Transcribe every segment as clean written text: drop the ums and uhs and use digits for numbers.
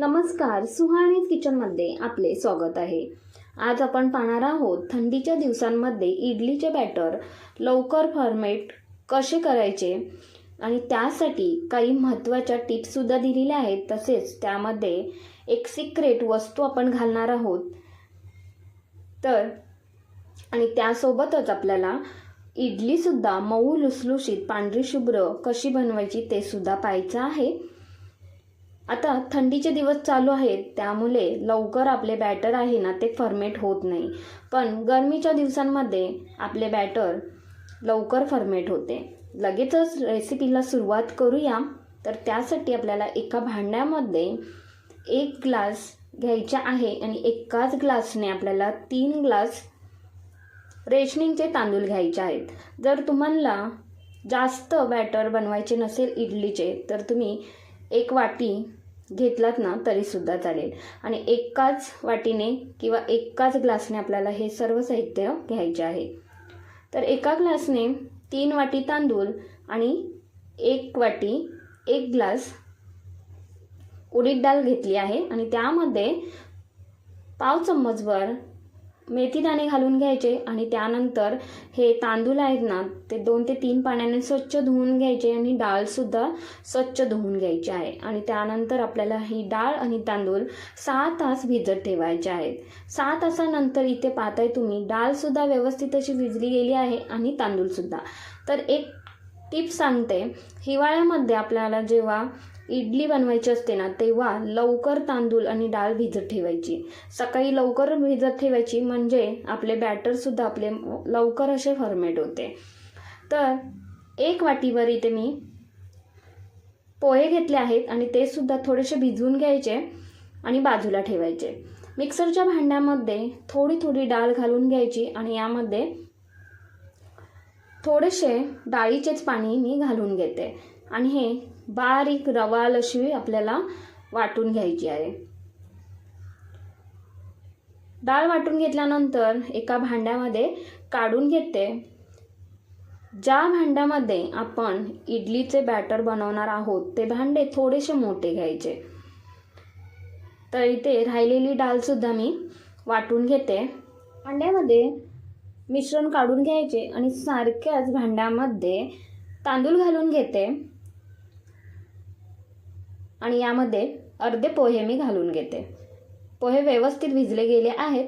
नमस्कार, सुहाणीज किचनमध्ये आपले स्वागत आहे। आज आपण पाहणार आहोत थंडीच्या दिवसांमध्ये इडलीचे बॅटर लवकर फर्मेट कसे करायचे आणि त्यासाठी काही महत्त्वाच्या टिप्स सुद्धा दिलेल्या आहेत। तसेच त्यामध्ये एक सिक्रेट वस्तू आपण घालणार आहोत। तर आणि त्यासोबतच आपल्याला इडली सुद्धा मऊ लुसलुशीत पांढरी शुभ्र कशी बनवायची ते सुद्धा पाहायचं आहे। आता थंडीचे दिवस चालू आहेत, त्यामुळे लवकर आपले बॅटर आहे ना ते फर्मेट होत नाही। पण गरमीच्या दिवसांमध्ये आपले बॅटर लवकर फर्मेट होते। लगेचच रेसिपीला सुरुवात करूया। तर त्यासाठी आपल्याला एका भांड्यामध्ये 1 ग्लास घ्यायचा आहे आणि एकाच ग्लासने आपल्याला 3 ग्लास रेशनिंगचे तांदूळ घ्यायचे आहेत। जर तुम्हाला जास्त बॅटर बनवायचे नसेल इडलीचे तर तुम्ही 1 वाटी घेतलात ना तरी सुद्धा चालेल। आणि एकाच वाटीने किंवा एकाच ग्लासने आपल्याला हे सर्व साहित्य घ्यायचे आहे। तर एका ग्लासने 3 वाटी तांदूळ आणि 1 वाटी 1 ग्लास उडीद डाळ घेतली आहे आणि त्यामध्ये पाव चम्मचभर मेथी दाणे घालून घ्यायचे आणि त्यानंतर हे तांदूळ आहेत ना ते 2 ते 3 पाण्याने स्वच्छ धुवून घ्यायचे आणि डाळ सुद्धा स्वच्छ धुवून घ्यायची आहे। आणि त्यानंतर आपल्याला ही डाळ आणि तांदूळ 6 तास भिजत ठेवायचे आहेत। 6 तासानंतर इथे पाहताय तुम्ही डाळ सुद्धा व्यवस्थित अशी भिजली गेली आहे आणि तांदूळ सुद्धा। तर एक टिप सांगते, हिवाळ्यामध्ये आपल्याला जेव्हा इडली बनवायची असते ना तेव्हा लवकर तांदूळ आणि डाळ भिजत ठेवायची। सकाळी लवकर भिजत ठेवायची म्हणजे आपले बॅटर सुद्धा आपले लवकर असे फर्मेट होते। तर 1 वाटीवर इथे मी पोहे घेतले आहेत आणि ते सुद्धा थोडेसे भिजवून घ्यायचे आणि बाजूला ठेवायचे। मिक्सरच्या भांड्यामध्ये थोडी डाळ घालून घ्यायची आणि यामध्ये थोडेसे डाळीचेच पाणी मी घालून घेते आणि हे बारीक रवाळ अशी आपल्याला वाटून घ्यायची आहे। डाळ वाटून घेतल्यानंतर एका भांड्यामध्ये काढून घेते। ज्या भांड्यामध्ये आपण इडलीचे बॅटर बनवणार आहोत ते भांडे थोडेसे मोठे घ्यायचे। तर इथे राहिलेली डाळ सुद्धा मी वाटून घेते। भांड्यामध्ये मिश्रण काढून घ्यायचे आणि सारख्याच भांड्यामध्ये तांदूळ घालून घेते आणि यामध्ये अर्धे पोहे मी घालून घेते। पोहे व्यवस्थित भिजले गेले आहेत।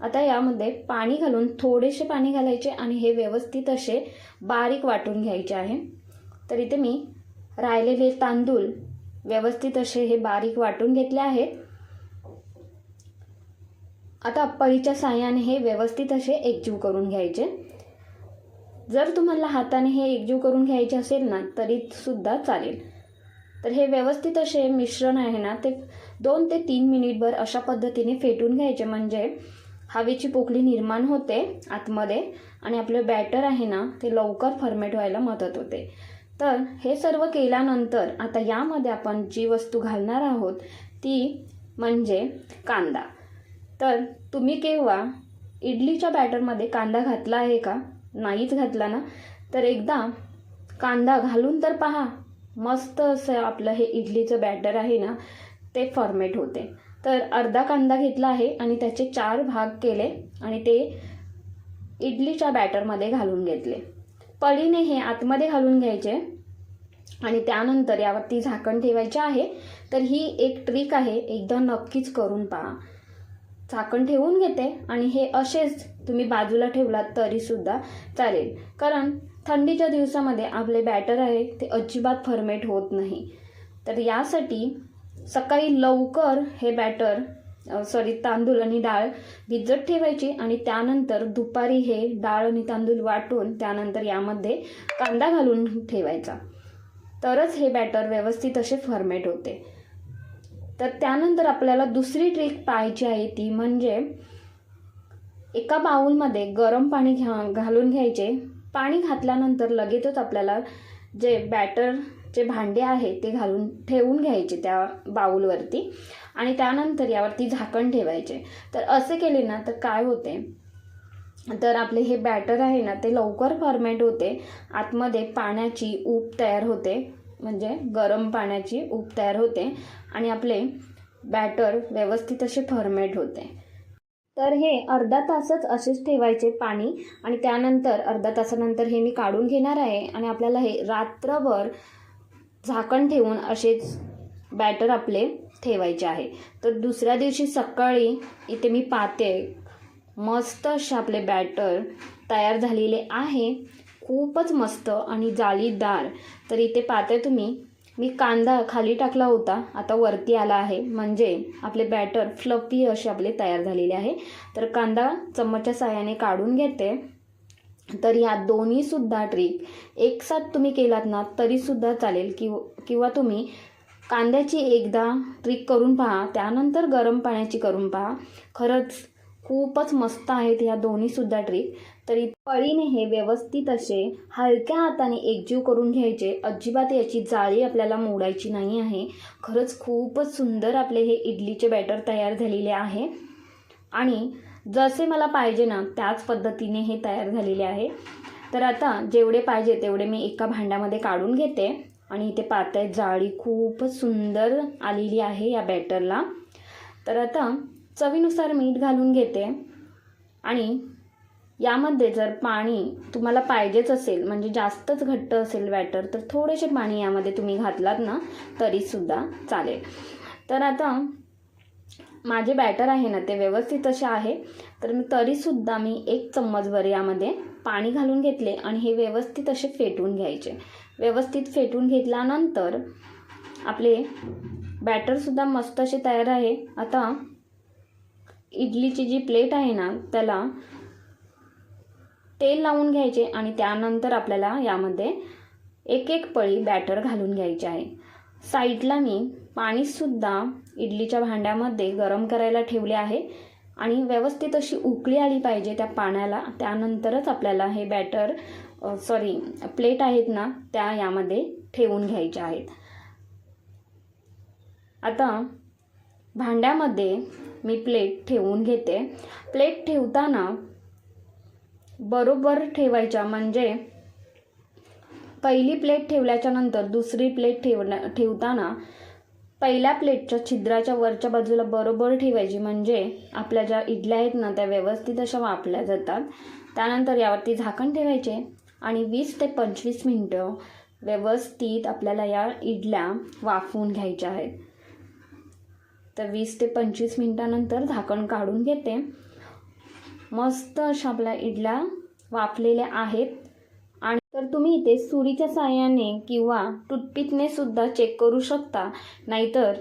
आता यामध्ये पाणी घालून थोडेसे पाणी घालायचे आणि हे व्यवस्थित असे बारीक वाटून घ्यायचे आहे। तर इथे मी राहिलेले तांदूळ व्यवस्थित असे हे बारीक वाटून घेतले आहेत। आता पळीच्या साहाय्याने हे व्यवस्थित असे एकजीव करून घ्यायचे। जर तुम्हाला हाताने हे एकजीव करून घ्यायचे असेल ना तरी सुद्धा चालेल। तर हे व्यवस्थित असे मिश्रण आहे ना ते 2 ते 3 मिनिटभर अशा पद्धतीने फेटून घ्यायचे म्हणजे हवेची पोकळी निर्माण होते आतमध्ये आणि आपले बॅटर आहे ना ते लवकर फर्मेट व्हायला मदत होते। तर हे सर्व केल्यानंतर आता यामध्ये आपण जी वस्तू घालणार आहोत ती म्हणजे कांदा। तर तुम्ही केव्हा इडलीच्या बॅटरमध्ये कांदा घातला आहे का? नाहीच घातला ना तर एकदा कांदा घालून तर पहा, मस्त असं आपलं हे इडलीचं बॅटर आहे ना ते फॉर्मेट होते। तर अर्धा कांदा घेतला आहे आणि त्याचे 4 भाग केले आणि ते इडलीच्या बॅटरमध्ये घालून घेतले। पळीने हे आतमध्ये घालून घ्यायचे आणि त्यानंतर यावरती झाकण ठेवायचे आहे। तर ही एक ट्रिक आहे, एकदा नक्कीच करून पहा। झाकण ठेवून घेते आणि हे असेच तुम्ही बाजूला ठेवलात तरी सुद्धा चालेल, कारण थंडीच्या दिवसामध्ये आपले बॅटर आहे ते अजिबात फर्मेट होत नाही। तर यासाठी सकाळी लवकर हे तांदूळ आणि डाळ भिजत ठेवायची आणि त्यानंतर दुपारी हे डाळ आणि तांदूळ वाटून त्यानंतर यामध्ये कांदा घालून ठेवायचा, तरच हे बॅटर व्यवस्थित असे फर्मेट होते। तर त्यानंतर आपल्याला दुसरी ट्रिक पाहायची आहे ती म्हणजे एका बाउलमध्ये गरम पाणी घालून घ्यायचे। पाणी घातल्यानंतर लगेचच आपल्याला जे बॅटरचे भांडे आहे ते घालून ठेवून घ्यायचे त्या बाउलवरती आणि त्यानंतर यावरती झाकण ठेवायचे। तर असे केले ना तर काय होते, तर आपले हे बॅटर आहे ना ते लवकर फर्मेट होते। आतमध्ये पाण्याची ऊब तयार होते, म्हणजे गरम पाण्याची ऊब तयार होते आणि आपले बॅटर व्यवस्थित असे फर्मेट होते. तर हे अर्धा तासच असेच ठेवायचे पाणी आणि त्यानंतर अर्धा तासानंतर हे मी काढून घेणार आहे आणि आपल्याला हे रात्रभर झाकण ठेवून असेच बॅटर आपले ठेवायचे आहे. तर दुसऱ्या दिवशी सकाळी इथे मी पाहते मस्त असे आपले बॅटर तयार झालेले आहे. खूपच मस्त आणि जाळीदार. तर इथे पाहते तुम्ही मी कांदा खाली टाकला होता, आता वरती आला आहे, म्हणजे आपले बॅटर फ्लफी असे आपले तयार झालेले आहे. तर कांदा चम्मचच्या साहाय्याने काढून घेते. तर ह्या दोन्हीसुद्धा ट्रिक एकसाथ तुम्ही केलात ना तरीसुद्धा चालेल, किंवा तुम्ही कांद्याची एकदा ट्रिक करून पहा, त्यानंतर गरम पाण्याची करून पहा. खरंच खूपच मस्त आहेत ह्या दोन्हीसुद्धा ट्रिक. तरी पळीने हे व्यवस्थित असे हलक्या हाताने एकजीव करून घ्यायचे. अजिबात याची जाळी आपल्याला मोडायची नाही आहे. खरंच खूपच सुंदर आपले हे इडलीचे बॅटर तयार झालेले आहे आणि जसे मला पाहिजे ना त्याच पद्धतीने हे तयार झालेले आहे. तर आता जेवढे पाहिजे तेवढे मी एका भांड्यामध्ये काढून घेते आणि इथे पाहताय जाळी खूपच सुंदर आलेली आहे या बॅटरला. तर आता चवीनुसार मीठ घालून घेते आणि यामध्ये जर पाणी तुम्हाला पाहिजेच असेल, म्हणजे जास्तच घट्ट असेल बॅटर, तर थोडेसे पाणी यामध्ये तुम्ही घातलात ना तरीसुद्धा चालेल. तर आता माझे बॅटर आहे ना ते व्यवस्थित असे आहे. तर तरीसुद्धा मी 1 चम्मचभर यामध्ये पाणी घालून घेतले आणि हे व्यवस्थित असे फेटून घ्यायचे. व्यवस्थित फेटून घेतल्यानंतर आपले बॅटरसुद्धा मस्त असे तयार आहे. आता इडलीची जी प्लेट आहे ना त्याला तेल लावून घ्यायचे आणि त्यानंतर आपल्याला यामध्ये एक पळी बॅटर घालून घ्यायचे आहे. साईडला मी पाणीसुद्धा इडलीच्या भांड्यामध्ये गरम करायला ठेवले आहे आणि व्यवस्थित अशी उकळी आली पाहिजे त्या पाण्याला. त्यानंतरच आपल्याला हे प्लेट आहेत ना त्या यामध्ये ठेवून घ्यायच्या आहेत. आता भांड्यामध्ये मी प्लेट ठेवून घेते. प्लेट ठेवताना बरोबर ठेवायच्या, म्हणजे पहिली प्लेट ठेवल्याच्या नंतर दुसरी प्लेट ठेवताना पहिल्या प्लेटच्या छिद्राच्या वरच्या बाजूला बरोबर ठेवायची, म्हणजे आपल्या ज्या इडल्या आहेत ना त्या व्यवस्थित अशा वाफल्या जातात. त्यानंतर यावरती झाकण ठेवायचे आणि 20 ते 25 मिनटं व्यवस्थित आपल्याला या इडल्या वाफवून घ्यायच्या आहेत. तर 20 ते 25 मिनटानंतर झाकण काढून घेते. मस्त अशा आपल्या इडल्या वाफलेल्या आहेत. आणि तर तुम्ही इथे सुरीच्या साहाय्याने किंवा टूथपिकने सुद्धा चेक करू शकता, नाहीतर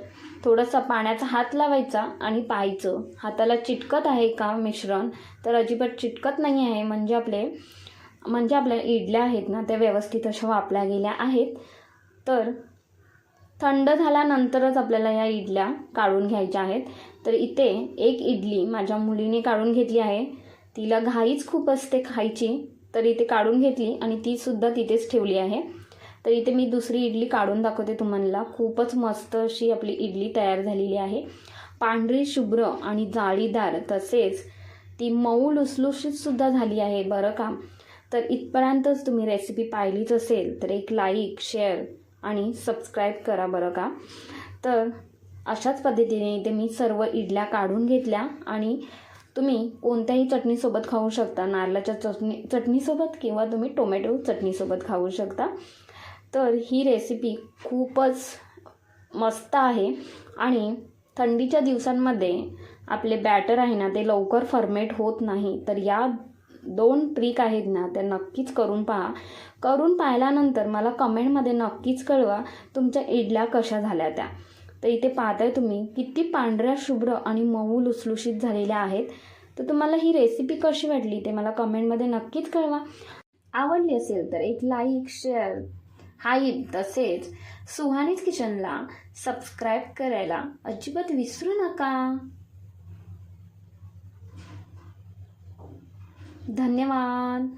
थोडासा पाण्याचा हात लावायचा आणि पाहायचं हाताला चिटकत आहे का मिश्रण. तर अजिबात चिटकत नाही आहे, म्हणजे आपल्या इडल्या आहेत ना त्या व्यवस्थित अशा वाफल्या गेल्या आहेत. तर थंड झाल्यानंतरच आपल्याला या इडल्या काढून घ्यायच्या आहेत. तर इथे एक इडली माझ्या मुलीने काढून घेतली आहे. तिला घाईच खूप असते खायची, तर इथे काढून घेतली आणि तीसुद्धा तिथेच ठेवली आहे. तर इथे मी दुसरी इडली काढून दाखवते तुम्हाला. खूपच मस्त अशी आपली इडली तयार झालेली आहे. पांढरी शुभ्र आणि जाळीदार, तसेच ती मऊ लुसलुशीतसुद्धा झाली आहे बरं का. तर इथपर्यंतच तुम्ही रेसिपी पाहिलीच असेल तर एक लाईक, शेअर आणि सबस्क्राईब करा बरं का. तर अशाच पद्धतीने इथे मी सर्व इडल्या काढून घेतल्या आणि तुम्ही कोणत्याही चटणीसोबत खाऊ शकता. नारळाच्या चटणीसोबत किंवा तुम्ही टोमॅटो चटणीसोबत खाऊ शकता. तर ही रेसिपी खूपच मस्त आहे आणि थंडीच्या दिवसांमध्ये आपले बॅटर आहे ना ते लवकर फर्मेट होत नाही. तर या 2 ट्रिक आहेत ना त्या नक्कीच करून पहा. करून पाहिल्यानंतर मला कमेंटमध्ये नक्कीच कळवा तुमच्या इडल्या कशा झाल्या त्या. तर इथे पाहताय तुम्ही किती पांढऱ्या शुभ्र आणि मऊ लुसलुशीत झालेल्या आहेत. तर तुम्हाला ही रेसिपी कशी वाटली ते मला कमेंटमध्ये नक्कीच कळवा. आवडली असेल तर एक लाईक, शेअर, हाईप, तसेच सुहानीज किचनला सबस्क्राईब करायला अजिबात विसरू नका. धन्यवाद.